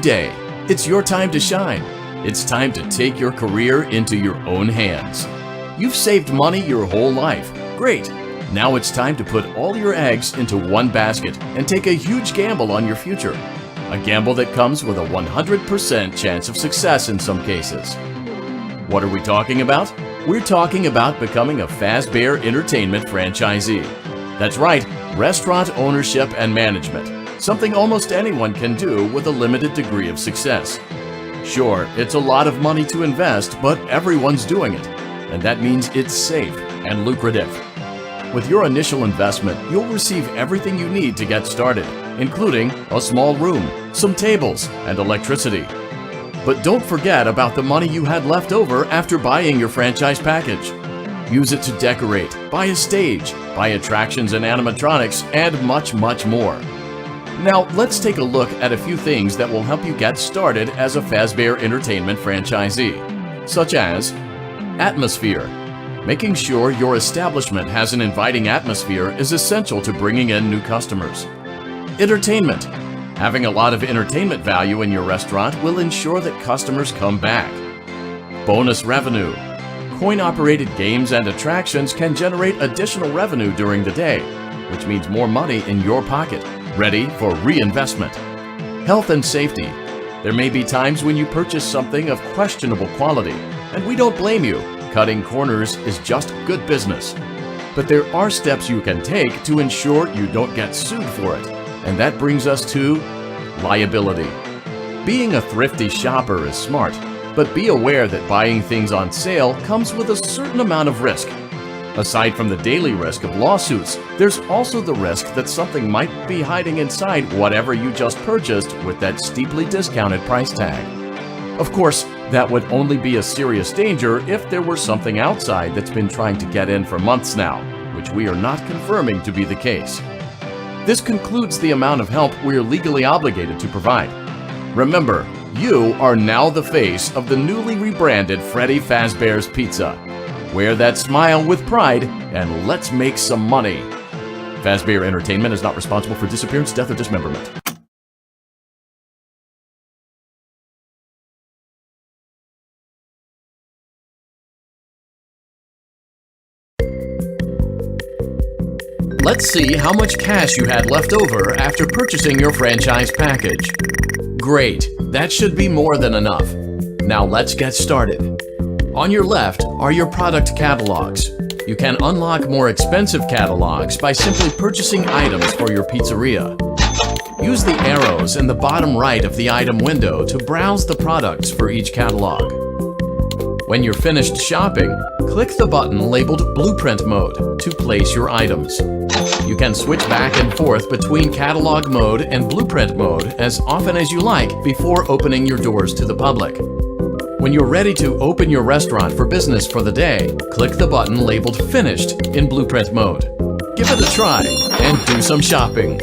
day. It's your time to shine. It's time to take your career into your own hands. You've saved money your whole life. Great. Now it's time to put all your eggs into one basket and take a huge gamble on your future. A gamble that comes with a 100% chance of success in some cases. What are we talking about? We're talking about becoming a Fazbear Entertainment franchisee. That's right, restaurant ownership and management. Something almost anyone can do with a limited degree of success. Sure, it's a lot of money to invest, but everyone's doing it. And that means it's safe and lucrative. With your initial investment, you'll receive everything you need to get started, including a small room, some tables, and electricity. But don't forget about the money you had left over after buying your franchise package. Use it to decorate, buy a stage, buy attractions and animatronics, and much, much more. Now, let's take a look at a few things that will help you get started as a Fazbear Entertainment franchisee, such as atmosphere. Making sure your establishment has an inviting atmosphere is essential to bringing in new customers. Entertainment. Having a lot of entertainment value in your restaurant will ensure that customers come back. Bonus revenue. Coin-operated games and attractions can generate additional revenue during the day, which means more money in your pocket, ready for reinvestment. Health and safety. There may be times when you purchase something of questionable quality, and we don't blame you. Cutting corners is just good business. But there are steps you can take to ensure you don't get sued for it. And that brings us to liability. Being a thrifty shopper is smart, but be aware that buying things on sale comes with a certain amount of risk. Aside from the daily risk of lawsuits, there's also the risk that something might be hiding inside whatever you just purchased with that steeply discounted price tag. Of course, that would only be a serious danger if there were something outside that's been trying to get in for months now, which we are not confirming to be the case. This concludes the amount of help we're legally obligated to provide. Remember, you are now the face of the newly rebranded Freddy Fazbear's Pizza. Wear that smile with pride and let's make some money. Fazbear Entertainment is not responsible for disappearance, death, or dismemberment. Let's see how much cash you had left over after purchasing your franchise package. Great, that should be more than enough. Now let's get started. On your left are your product catalogs. You can unlock more expensive catalogs by simply purchasing items for your pizzeria. Use the arrows in the bottom right of the item window to browse the products for each catalog. When you're finished shopping, click the button labeled Blueprint Mode to place your items. You can switch back and forth between Catalog Mode and Blueprint Mode as often as you like before opening your doors to the public. When you're ready to open your restaurant for business for the day, click the button labeled Finished in Blueprint Mode. Give it a try and do some shopping.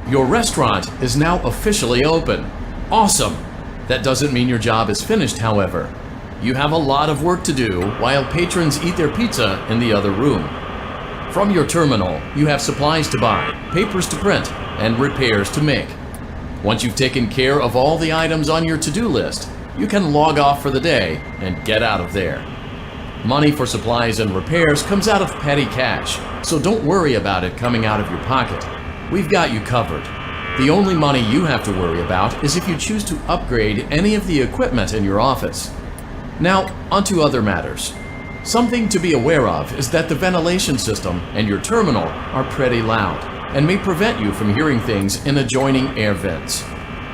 Your restaurant is now officially open. Awesome! That doesn't mean your job is finished, however. You have a lot of work to do while patrons eat their pizza in the other room. From your terminal, you have supplies to buy, papers to print, and repairs to make. Once you've taken care of all the items on your to-do list, you can log off for the day and get out of there. Money for supplies and repairs comes out of petty cash, so don't worry about it coming out of your pocket. We've got you covered. The only money you have to worry about is if you choose to upgrade any of the equipment in your office. Now, onto other matters. Something to be aware of is that the ventilation system and your terminal are pretty loud and may prevent you from hearing things in adjoining air vents.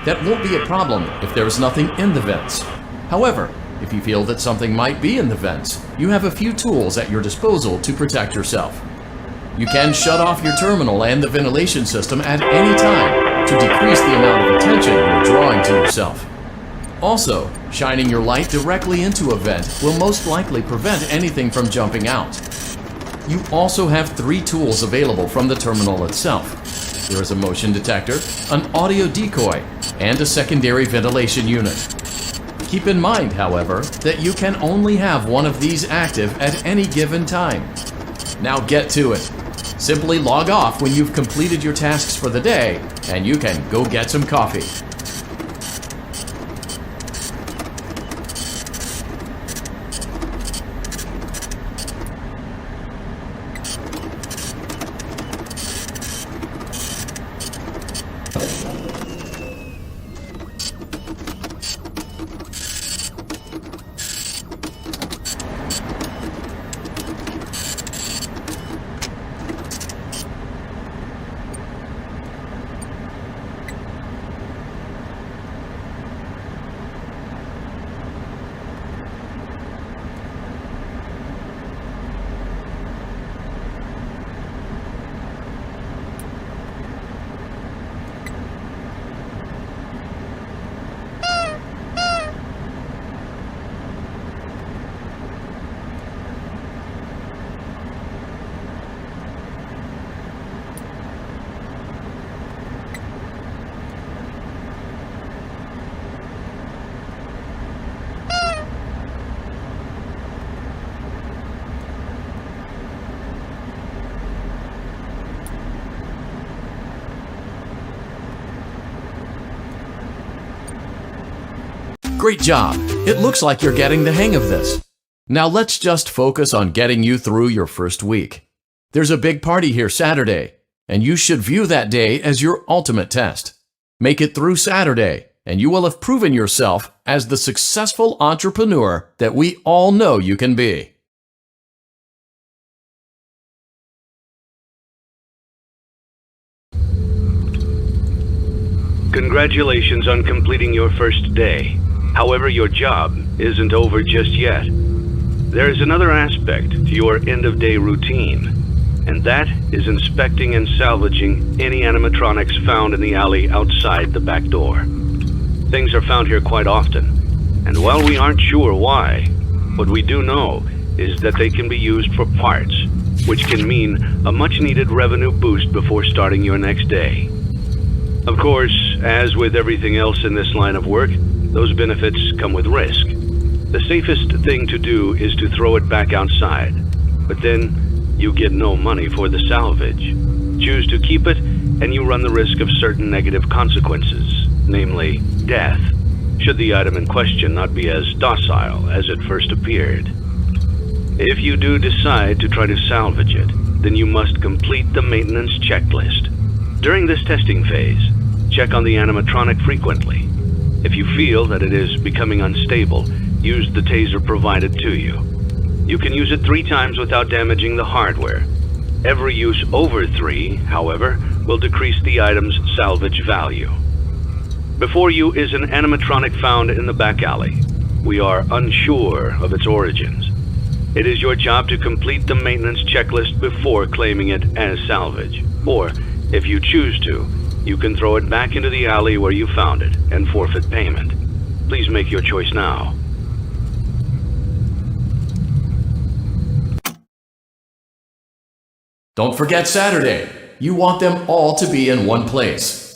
That won't be a problem if there is nothing in the vents. However, if you feel that something might be in the vents, you have a few tools at your disposal to protect yourself. You can shut off your terminal and the ventilation system at any time to decrease the amount of attention you're drawing to yourself. Also, shining your light directly into a vent will most likely prevent anything from jumping out. You also have 3 tools available from the terminal itself. There is a motion detector, an audio decoy, and a secondary ventilation unit. Keep in mind, however, that you can only have one of these active at any given time. Now get to it. Simply log off when you've completed your tasks for the day, and you can go get some coffee. Great job! It looks like you're getting the hang of this. Now let's just focus on getting you through your first week. There's a big party here Saturday, and you should view that day as your ultimate test. Make it through Saturday, and you will have proven yourself as the successful entrepreneur that we all know you can be. Congratulations on completing your first day. However, your job isn't over just yet. There is another aspect to your end-of-day routine, and that is inspecting and salvaging any animatronics found in the alley outside the back door. Things are found here quite often, and while we aren't sure why, what we do know is that they can be used for parts, which can mean a much-needed revenue boost before starting your next day. Of course, as with everything else in this line of work, those benefits come with risk. The safest thing to do is to throw it back outside, but then you get no money for the salvage. Choose to keep it, and you run the risk of certain negative consequences, namely death, should the item in question not be as docile as it first appeared. If you do decide to try to salvage it, then you must complete the maintenance checklist. During this testing phase, check on the animatronic frequently. If you feel that it is becoming unstable, use the taser provided to you. You can use it 3 times without damaging the hardware. Every use over 3, however, will decrease the item's salvage value. Before you is an animatronic found in the back alley. We are unsure of its origins. It is your job to complete the maintenance checklist before claiming it as salvage. Or, if you choose to, you can throw it back into the alley where you found it and forfeit payment. Please make your choice now. Don't forget Saturday. You want them all to be in one place.